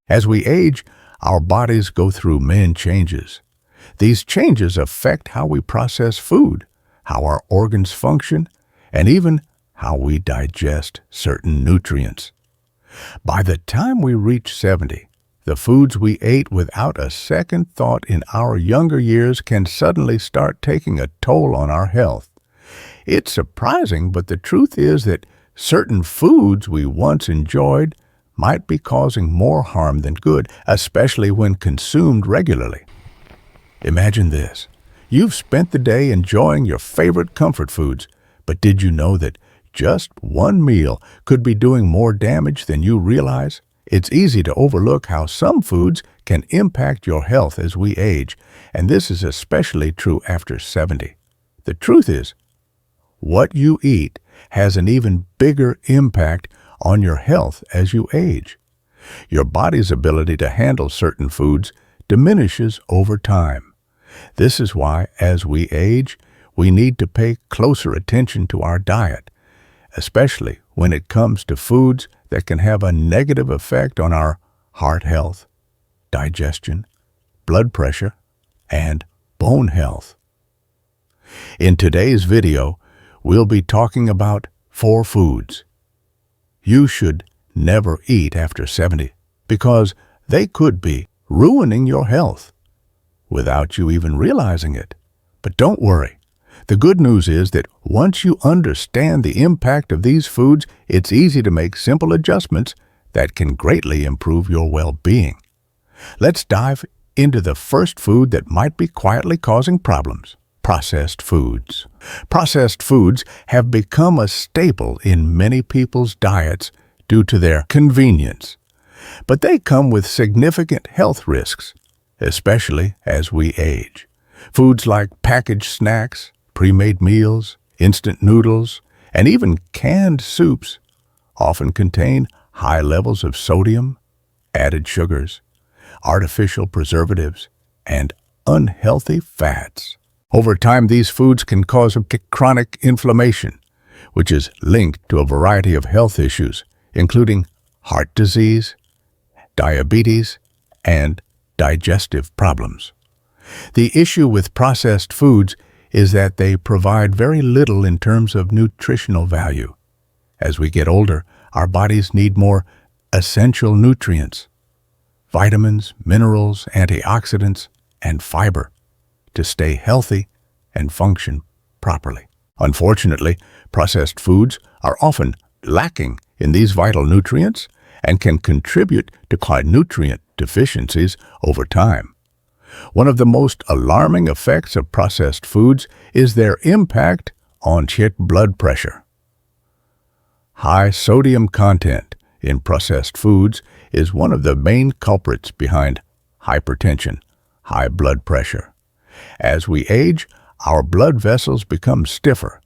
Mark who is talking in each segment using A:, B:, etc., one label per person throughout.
A: As we age, our bodies go through many changes. These changes affect how we process food, how our organs function, and even how we digest certain nutrients. By the time we reach 70, the foods we ate without a second thought in our younger years can suddenly start taking a toll on our health. It's surprising, but the truth is that certain foods we once enjoyed might be causing more harm than good, especially when consumed regularly. Imagine this. You've spent the day enjoying your favorite comfort foods, but did you know that just one meal could be doing more damage than you realize? It's easy to overlook how some foods can impact your health as we age, and this is especially true after 70. The truth is, what you eat has an even bigger impact on your health as you age. Your body's ability to handle certain foods diminishes over time. This is why, as we age, we need to pay closer attention to our diet, especially when it comes to foods that can have a negative effect on our heart health, digestion, blood pressure, and bone health. In today's video, we'll be talking about 4 foods you should never eat after 70 because they could be ruining your health without you even realizing it. But don't worry. The good news is that once you understand the impact of these foods, it's easy to make simple adjustments that can greatly improve your well-being. Let's dive into the first food that might be quietly causing problems: processed foods. Processed foods have become a staple in many people's diets due to their convenience. But they come with significant health risks, especially as we age. Foods like packaged snacks, pre-made meals, instant noodles, and even canned soups often contain high levels of sodium, added sugars, artificial preservatives, and unhealthy fats. Over time, these foods can cause chronic inflammation, which is linked to a variety of health issues, including heart disease, diabetes, and digestive problems. The issue with processed foods is that they provide very little in terms of nutritional value. As we get older, our bodies need more essential nutrients, vitamins, minerals, antioxidants, and fiber to stay healthy and function properly. Unfortunately, processed foods are often lacking in these vital nutrients and can contribute to nutrient deficiencies over time. One of the most alarming effects of processed foods is their impact on blood pressure. High sodium content in processed foods is one of the main culprits behind hypertension, high blood pressure. As we age, our blood vessels become stiffer,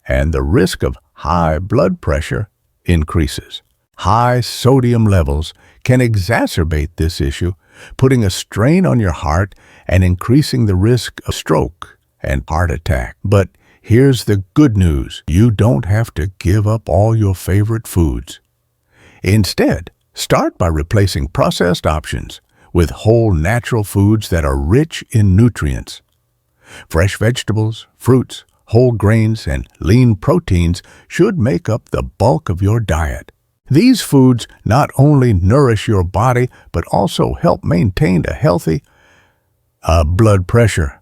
A: and the risk of high blood pressure increases. High sodium levels can exacerbate this issue, putting a strain on your heart and increasing the risk of stroke and heart attack. But here's the good news. You don't have to give up all your favorite foods. Instead, start by replacing processed options with whole natural foods that are rich in nutrients. Fresh vegetables, fruits, whole grains, and lean proteins should make up the bulk of your diet. These foods not only nourish your body, but also help maintain a healthy blood pressure,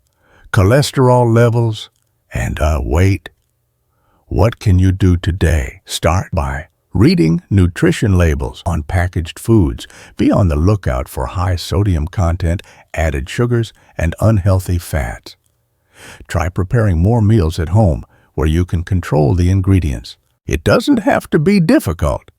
A: cholesterol levels, and weight. What can you do today? Start by reading nutrition labels on packaged foods. Be on the lookout for high sodium content, added sugars, and unhealthy fats. Try preparing more meals at home where you can control the ingredients. It doesn't have to be difficult.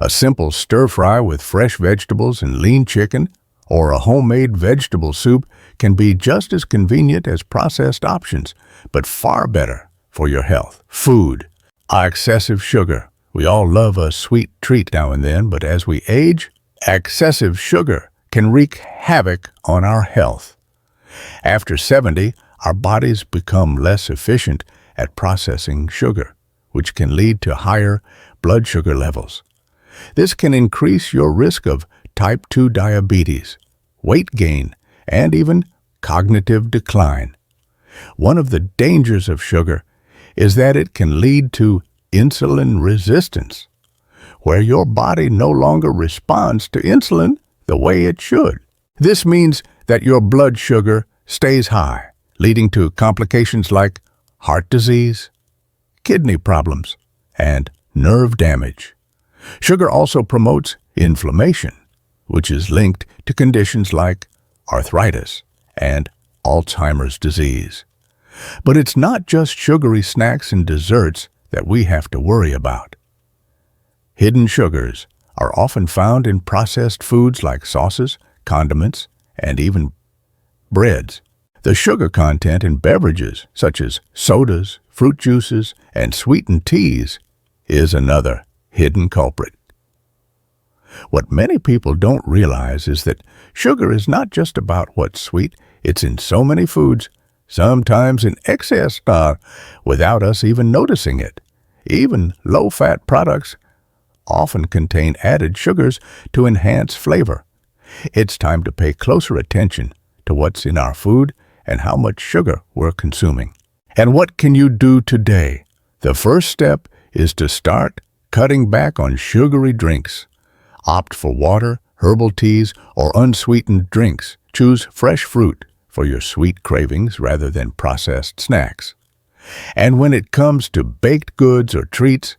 A: A simple stir-fry with fresh vegetables and lean chicken, or a homemade vegetable soup can be just as convenient as processed options, but far better for your health. Food. Excessive sugar. We all love a sweet treat now and then, but as we age, excessive sugar can wreak havoc on our health. After 70, our bodies become less efficient at processing sugar, which can lead to higher blood sugar levels. This can increase your risk of type 2 diabetes, weight gain, and even cognitive decline. One of the dangers of sugar is that it can lead to insulin resistance, where your body no longer responds to insulin the way it should. This means that your blood sugar stays high, leading to complications like heart disease, kidney problems, and nerve damage. Sugar also promotes inflammation, which is linked to conditions like arthritis and Alzheimer's disease. But it's not just sugary snacks and desserts that we have to worry about. Hidden sugars are often found in processed foods like sauces, condiments, and even breads. The sugar content in beverages such as sodas, fruit juices, and sweetened teas is another hidden culprit. What many people don't realize is that sugar is not just about what's sweet, it's in so many foods, sometimes in excess, without us even noticing it. Even low-fat products often contain added sugars to enhance flavor. It's time to pay closer attention to what's in our food and how much sugar we're consuming. And what can you do today? The first step is to start cutting back on sugary drinks. Opt for water, herbal teas, or unsweetened drinks. Choose fresh fruit for your sweet cravings rather than processed snacks. And when it comes to baked goods or treats,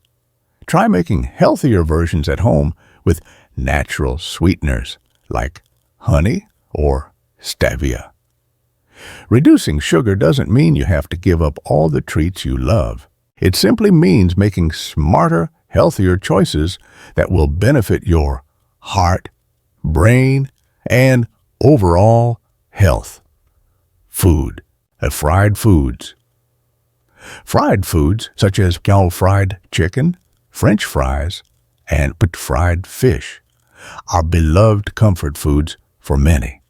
A: try making healthier versions at home with natural sweeteners like honey or stevia. Reducing sugar doesn't mean you have to give up all the treats you love. It simply means making smarter, healthier choices that will benefit your heart, brain, and overall health. Food. Fried foods. Fried foods such as fried chicken, French fries, and fried fish are beloved comfort foods for many.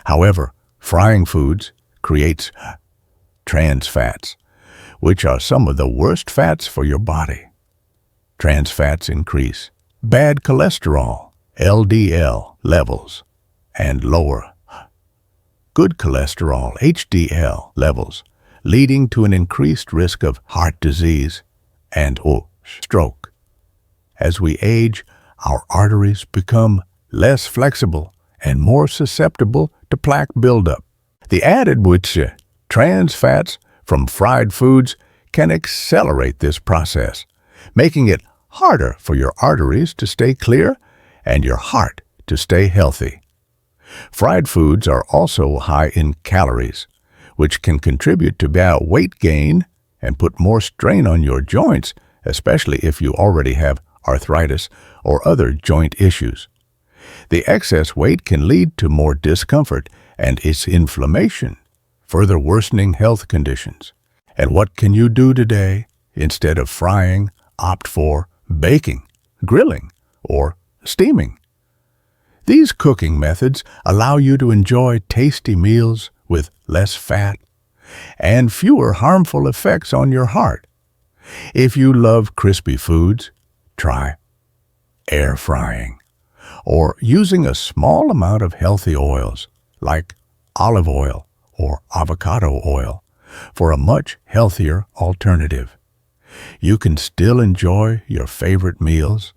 A: However, frying foods creates trans fats, which are some of the worst fats for your body. Trans fats increase bad cholesterol, LDL, levels and lower good cholesterol, HDL, levels, leading to an increased risk of heart disease and stroke. As we age, our arteries become less flexible and more susceptible to plaque buildup. The added trans fats from fried foods can accelerate this process, making it harder for your arteries to stay clear and your heart to stay healthy. Fried foods are also high in calories, which can contribute to weight gain and put more strain on your joints, especially if you already have arthritis or other joint issues. The excess weight can lead to more discomfort and its inflammation, further worsening health conditions. And what can you do today? Instead of frying, opt for baking, grilling, or steaming. These cooking methods allow you to enjoy tasty meals with less fat and fewer harmful effects on your heart. If you love crispy foods, try air frying or using a small amount of healthy oils like olive oil or avocado oil for a much healthier alternative. You can still enjoy your favorite meals,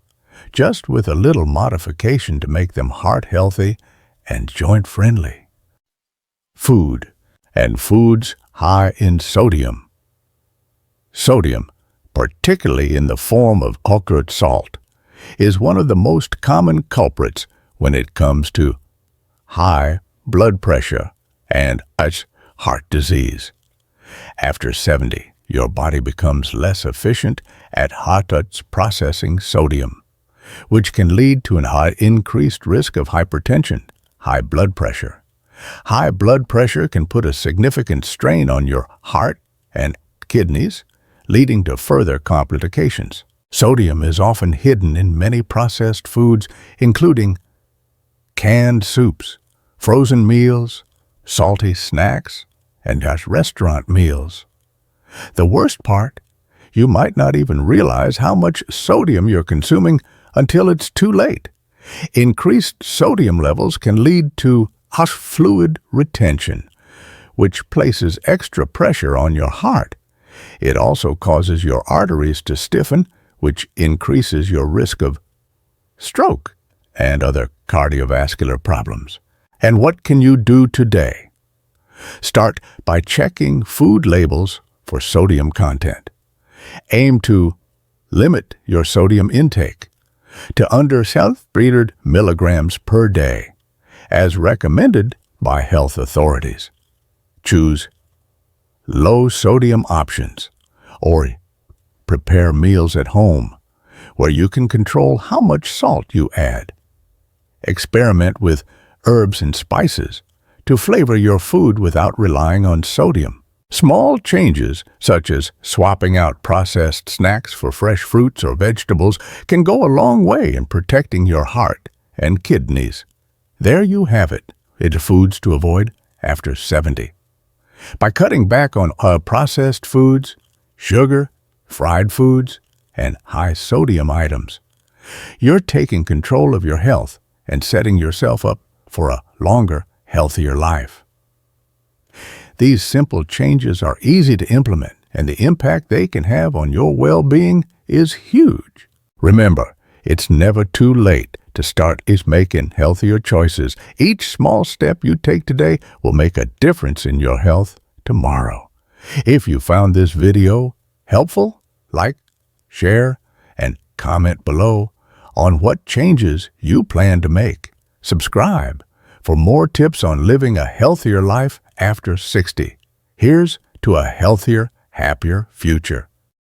A: just with a little modification to make them heart-healthy and joint-friendly. Food and foods high in sodium. Sodium, particularly in the form of okra salt, is one of the most common culprits when it comes to high blood pressure and heart disease. After 70, your body becomes less efficient at processing sodium, which can lead to an increased risk of hypertension, high blood pressure. High blood pressure can put a significant strain on your heart and kidneys, leading to further complications. Sodium is often hidden in many processed foods, including canned soups, frozen meals, salty snacks, and restaurant meals. The worst part, you might not even realize how much sodium you're consuming until it's too late, Increased sodium levels can lead to fluid retention, which places extra pressure on your heart. It also causes your arteries to stiffen, which increases your risk of stroke and other cardiovascular problems. And what can you do today? Start by checking food labels for sodium content. Aim to limit your sodium intake to under 700 milligrams per day, as recommended by health authorities. Choose low-sodium options or prepare meals at home where you can control how much salt you add. Experiment with herbs and spices to flavor your food without relying on sodium. Small changes, such as swapping out processed snacks for fresh fruits or vegetables, can go a long way in protecting your heart and kidneys. There you have it, it's foods to avoid after 70. By cutting back on processed foods, sugar, fried foods, and high-sodium items, you're taking control of your health and setting yourself up for a longer, healthier life. These simple changes are easy to implement, and the impact they can have on your well-being is huge. Remember, it's never too late to start making healthier choices. Each small step you take today will make a difference in your health tomorrow. If you found this video helpful, like, share, and comment below on what changes you plan to make. Subscribe for more tips on living a healthier life after 60. Here's to a healthier, happier future.